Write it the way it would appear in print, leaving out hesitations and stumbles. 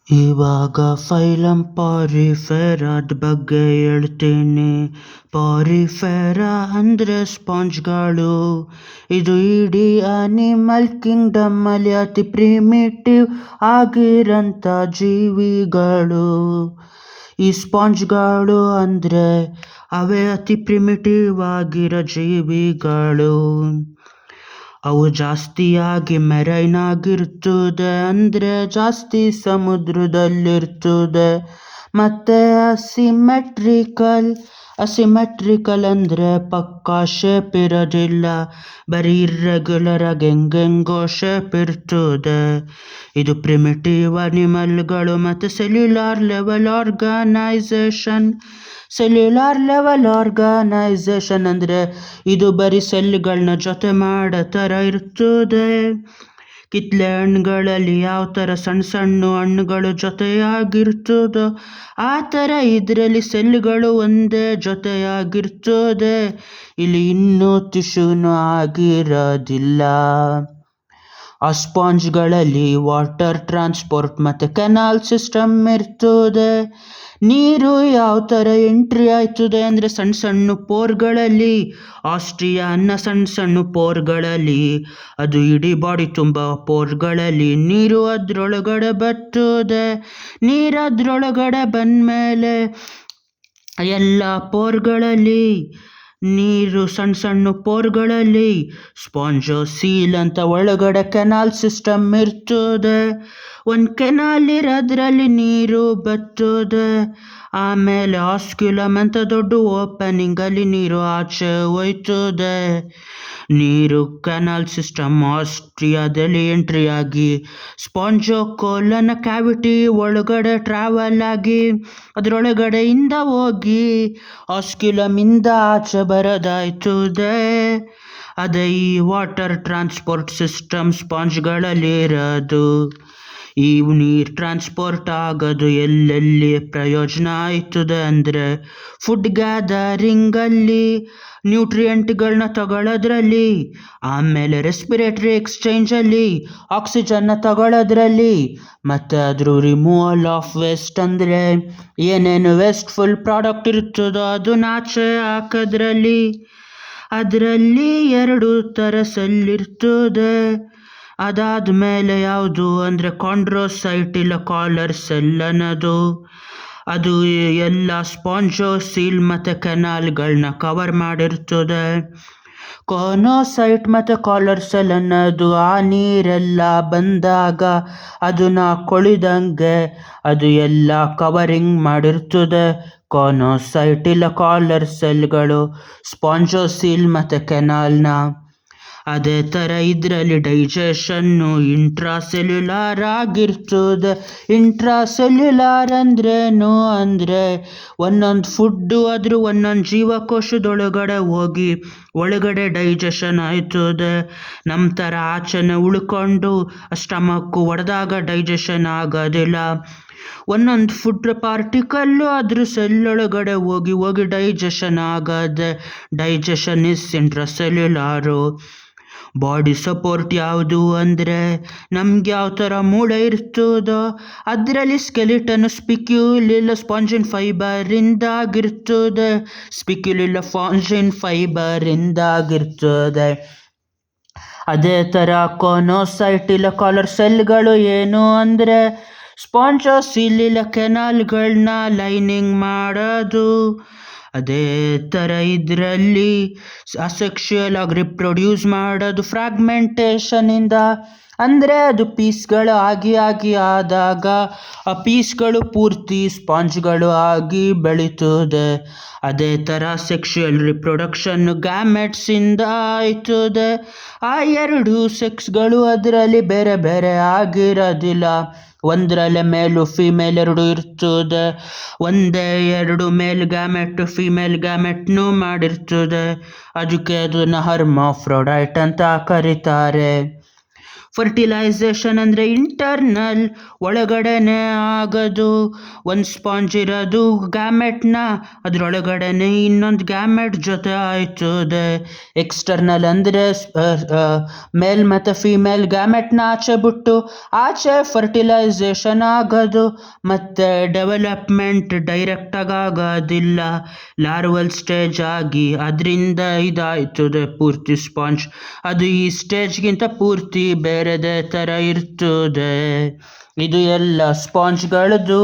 ಇವಾಗ ಫೈಲಮ್ ಪಾರಿಫೆರಾದ ಬಗ್ಗೆ ಹೇಳ್ತೀನಿ. ಪಾರಿಫೆರಾ ಅಂದ್ರೆ ಸ್ಪಾಂಜ್ಗಳು. ಇದು ಇಡೀ ಅನಿಮಲ್ ಕಿಂಗ್ಡಮ್ ಅಲ್ಲಿ ಅತಿ ಪ್ರಿಮಿಟಿವ್ ಆಗಿರಂಥ ಜೀವಿಗಳು. ಈ ಸ್ಪಾಂಜ್ಗಳು ಅಂದ್ರೆ ಅವೇ ಅತಿ ಪ್ರಿಮಿಟಿವ್ ಆಗಿರೋ ಜೀವಿಗಳು. ಅವು ಜಾಸ್ತಿಯಾಗಿ ಮೆರೈನ್ ಆಗಿರ್ತದೆ, ಅಂದರೆ ಜಾಸ್ತಿ ಸಮುದ್ರದಲ್ಲಿರ್ತದೆ. ಮತ್ತು ಅಸಿಮೆಟ್ರಿಕಲ್ ಅಂದರೆ ಪಕ್ಕಾ ಶೇಪ್ ಇರೋದಿಲ್ಲ, ಬರೀ ಇರ್ರೆಗ್ಯುಲರ್ ಆಗಿ ಹೆಂಗೆಂಗೋ ಶೇಪ್ ಇರ್ತದೆ. ಇದು ಪ್ರಿಮಿಟಿವ್ ಅನಿಮಲ್ಗಳು. ಮತ್ತು ಸೆಲ್ಯುಲಾರ್ ಲೆವೆಲ್ ಆರ್ಗನೈಸೇಷನ್ ಅಂದರೆ ಇದು ಬರೀ ಸೆಲ್ಗಳನ್ನ ಜೊತೆ ಮಾಡೋ ಥರ ಇರ್ತದೆ. ಕಿತ್ಲೆ ಹಣ್ಣುಗಳಲ್ಲಿ ಯಾವ ಥರ ಸಣ್ಣ ಸಣ್ಣ ಹಣ್ಣುಗಳು ಜೊತೆಯಾಗಿರ್ತದೋ ಆ ಥರ ಇದರಲ್ಲಿ ಸೆಲ್ಗಳು ಒಂದೇ ಜೊತೆಯಾಗಿರ್ತದೆ. ಇಲ್ಲಿ ಇನ್ನೂ ಟಿಶ್ಯೂನೂ ಆಗಿರೋದಿಲ್ಲ. ಆ ಸ್ಪಾಂಜ್ಗಳಲ್ಲಿ ವಾಟರ್ ಟ್ರಾನ್ಸ್ಪೋರ್ಟ್ ಮತ್ತು ಕೆನಾಲ್ ಸಿಸ್ಟಮ್ ಇರ್ತದೆ. ನೀರು ಯಾವ ಥರ ಎಂಟ್ರಿ ಆಯ್ತದೆ ಅಂದರೆ ಸಣ್ಣ ಸಣ್ಣ ಪೋರ್ಗಳಲ್ಲಿ, ಆಸ್ಟ್ರಿಯಾ ಅನ್ನೋ ಸಣ್ಣ ಸಣ್ಣ ಪೋರ್ಗಳಲ್ಲಿ, ಅದು ಇಡೀ ಬಾಡಿ ತುಂಬ ಪೋರ್ಗಳಲ್ಲಿ ನೀರು ಅದರೊಳಗಡೆ ಬರ್ತದೆ. ನೀರು ಅದರೊಳಗಡೆ ಬಂದಮೇಲೆ ಎಲ್ಲ ಪೋರ್ಗಳಲ್ಲಿ ನೀರು ಸಣ್ಣ ಸಣ್ಣ ಪೋರ್ಗಳಲ್ಲಿ ಸ್ಪಾಂಜೋಸೀಲ್ ಅಂತ ಒಳಗಡೆ ಕೆನಾಲ್ ಸಿಸ್ಟಮ್ ಇರ್ತದೆ. ಒಂದು ಕೆನಾಲ್ ಇರೋದ್ರಲ್ಲಿ ನೀರು ಬರ್ತದೆ. ಆಮೇಲೆ ಆಸ್ಕ್ಯುಲಮ್ ಅಂತ ದೊಡ್ಡ ಓಪನಿಂಗಲ್ಲಿ ನೀರು ಆಚೆ ಹೋಯ್ತದೆ. ನೀರು ಕೆನಾಲ್ ಸಿಸ್ಟಮ್ ಆಸ್ಟ್ರಿಯಾದಲ್ಲಿ ಎಂಟ್ರಿ ಆಗಿ ಸ್ಪಾಂಜೋಕೋಲನ್ ಕ್ಯಾವಿಟಿ ಒಳಗಡೆ ಟ್ರಾವೆಲ್ ಆಗಿ ಅದರೊಳಗಡೆಯಿಂದ ಹೋಗಿ ಆಸ್ಕ್ಯುಲಮ್ ಇಂದ ಆಚೆ ಬರೋದಾಯ್ತದೆ. ಅದೇ ಈ ವಾಟರ್ ಟ್ರಾನ್ಸ್ಪೋರ್ಟ್ ಸಿಸ್ಟಮ್ ಸ್ಪಾಂಜ್ಗಳಲ್ಲಿ ಇರೋದು. ಈ ನೀರು ಟ್ರಾನ್ಸ್ಪೋರ್ಟ್ ಆಗೋದು ಎಲ್ಲೆಲ್ಲಿ ಪ್ರಯೋಜನ ಆಯ್ತದೆ ಅಂದರೆ ಫುಡ್ ಗ್ಯಾದರಿಂಗಲ್ಲಿ, ನ್ಯೂಟ್ರಿಯೆಂಟ್ಗಳನ್ನ ತಗೊಳ್ಳೋದ್ರಲ್ಲಿ, ಆಮೇಲೆ ರೆಸ್ಪಿರೇಟರಿ ಎಕ್ಸ್ಚೇಂಜಲ್ಲಿ, ಆಕ್ಸಿಜನ್ನ ತಗೊಳ್ಳೋದ್ರಲ್ಲಿ, ಮತ್ತು ಅದ್ರ ರಿಮೂವಲ್ ಆಫ್ ವೇಸ್ಟ್ ಅಂದರೆ ಏನೇನು ವೇಸ್ಟ್ಫುಲ್ ಪ್ರಾಡಕ್ಟ್ ಇರ್ತದೋ ಅದನ್ನ ಆಚೆ ಹಾಕೋದ್ರಲ್ಲಿ. ಅದರಲ್ಲಿ 2 ಥರ ಸೆಲ್ ಇರ್ತದೆ. ಅದಾದಮೇಲೆ ಯಾವುದು ಅಂದರೆ ಕಾಂಡ್ರೋಸೈಟ್ ಇಲ್ಲ ಕಾಲರ್ ಸೆಲ್ ಅನ್ನೋದು. ಅದು ಎಲ್ಲ ಸ್ಪಾಂಜೋಸೀಲ್ ಮತ್ತು ಕೆನಾಲ್ಗಳನ್ನ ಕವರ್ ಮಾಡಿರ್ತದೆ. ಕೋನೋಸೈಟ್ ಮತ್ತು ಕಾಲರ್ ಸೆಲ್ ಅನ್ನೋದು ಆ ನೀರೆಲ್ಲ ಬಂದಾಗ ಅದನ್ನ ಕೊಳಿದಂಗೆ ಅದು ಎಲ್ಲ ಕವರಿಂಗ್ ಮಾಡಿರ್ತದೆ. ಕೋನೋಸೈಟ್ ಇಲ್ಲ ಕಾಲರ್ ಸೆಲ್ಗಳು ಸ್ಪಾಂಜೋಸೀಲ್ ಮತ್ತು ಕೆನಾಲ್ನ. ಅದೇ ಥರ ಇದರಲ್ಲಿ ಡೈಜೆಷನ್ನು ಇಂಟ್ರಾಸೆಲ್ಯುಲಾರ್ ಆಗಿರ್ತದೆ. ಇಂಟ್ರಾಸೆಲ್ಯುಲಾರ್ ಅಂದ್ರೇನು ಅಂದರೆ ಒಂದೊಂದು ಫುಡ್ಡು ಆದರೂ ಒಂದೊಂದು ಜೀವಕೋಶದೊಳಗಡೆ ಹೋಗಿ ಒಳಗಡೆ ಡೈಜೆಷನ್ ಆಯ್ತದೆ. ನಮ್ಮ ಥರ ಆಚೆನೆ ಉಳ್ಕೊಂಡು ಸ್ಟಮಕ್ಕು ಹೊಡೆದಾಗ ಡೈಜೆಷನ್ ಆಗೋದಿಲ್ಲ. ಒಂದೊಂದು ಫುಡ್ ಪಾರ್ಟಿಕಲ್ಲು ಅದ್ರ ಸೆಲ್ಲೊಳಗಡೆ ಹೋಗಿ ಡೈಜೆಷನ್ ಆಗದೆ. Digestion is intracellular. Body support ಯಾವುದು ಅಂದರೆ ನಮ್ಗೆ ಯಾವ ಥರ ಮೂಳೆ ಇರ್ತದೋ ಅದರಲ್ಲಿ ಸ್ಕೆಲಿಟನ್ ಸ್ಪಿಕ್ಯುಲಿಲ್ಲ ಸ್ಪಾಂಜಿನ್ ಫೈಬರಿಂದಾಗಿರ್ತದೆ. ಅದೇ ಥರ ಕೋನೋಸೈಟ್ ಇಲ್ಲ ಕಾಲರ್ ಸೆಲ್ಗಳು ಏನು ಅಂದರೆ ಸ್ಪಾಂಜೋಸೀಲ್ ಇಲ್ಲ ಕೆನಾಲ್ಗಳನ್ನ ಲೈನಿಂಗ್ ಮಾಡೋದು. ಅದೇ ಥರ ಇದರಲ್ಲಿ ಅಸೆಕ್ಷುಯಲ್ ಆಗಿ ರಿಪ್ರೊಡ್ಯೂಸ್ ಮಾಡೋದು ಫ್ರಾಗ್ಮೆಂಟೇಷನಿಂದ. ಅಂದರೆ ಅದು ಪೀಸ್ಗಳು ಆಗಿ ಆದಾಗ ಆ ಪೀಸ್ಗಳು ಪೂರ್ತಿ ಸ್ಪಾಂಜ್ಗಳು ಆಗಿ ಬೆಳೀತದೆ. ಅದೇ ಥರ ಸೆಕ್ಷುಯಲ್ ರಿಪ್ರೊಡಕ್ಷನ್ ಗ್ಯಾಮೆಟ್ಸಿಂದ ಆಯ್ತದೆ. ಆ 2 ಸೆಕ್ಸ್ಗಳು ಅದರಲ್ಲಿ ಬೇರೆ ಬೇರೆ ಆಗಿರೋದಿಲ್ಲ. ಒಂದರಲ್ಲೇ ಮೇಲು ಫೀಮೇಲ್ 2 ಇರ್ತದೆ. ಒಂದೇ 2 ಮೇಲ್ ಗ್ಯಾಮೆಟ್ ಫೀಮೇಲ್ ಗ್ಯಾಮೆಟ್ನೂ ಮಾಡಿರ್ತದೆ. ಅದಕ್ಕೆ ಅದನ್ನು ಹರ್ಮಾಫ್ರೋಡೈಟ್ ಅಂತ ಕರೀತಾರೆ. ಫರ್ಟಿಲೈಸೇಷನ್ ಅಂದರೆ ಇಂಟರ್ನಲ್, ಒಳಗಡೆನೆ ಆಗೋದು. ಒಂದು ಸ್ಪಾಂಜ್ ಇರೋದು ಗ್ಯಾಮೆಟ್ನ ಅದರೊಳಗಡೆನೆ ಇನ್ನೊಂದು ಗ್ಯಾಮೆಟ್ ಜೊತೆ ಆಯ್ತದೆ. ಎಕ್ಸ್ಟರ್ನಲ್ ಅಂದರೆ ಮೇಲ್ ಮತ್ತು ಫೀಮೇಲ್ ಗ್ಯಾಮೆಟ್ನ ಆಚೆ ಬಿಟ್ಟು ಆಚೆ ಫರ್ಟಿಲೈಸೇಷನ್ ಆಗೋದು. ಮತ್ತು ಡೆವಲಪ್ಮೆಂಟ್ ಡೈರೆಕ್ಟಾಗಿ ಆಗೋದಿಲ್ಲ, ಲಾರ್ವಲ್ ಸ್ಟೇಜ್ ಆಗಿ ಅದರಿಂದ ಇದಾಯ್ತದೆ ಪೂರ್ತಿ ಸ್ಪಾಂಜ್. ಅದು ಈ ಸ್ಟೇಜ್ಗಿಂತ ಪೂರ್ತಿ ಬೇರೆದೇ ಥರ ಇರ್ತದೆ. ಇದು ಎಲ್ಲ ಸ್ಪಾಂಜ್ಗಳದ್ದು.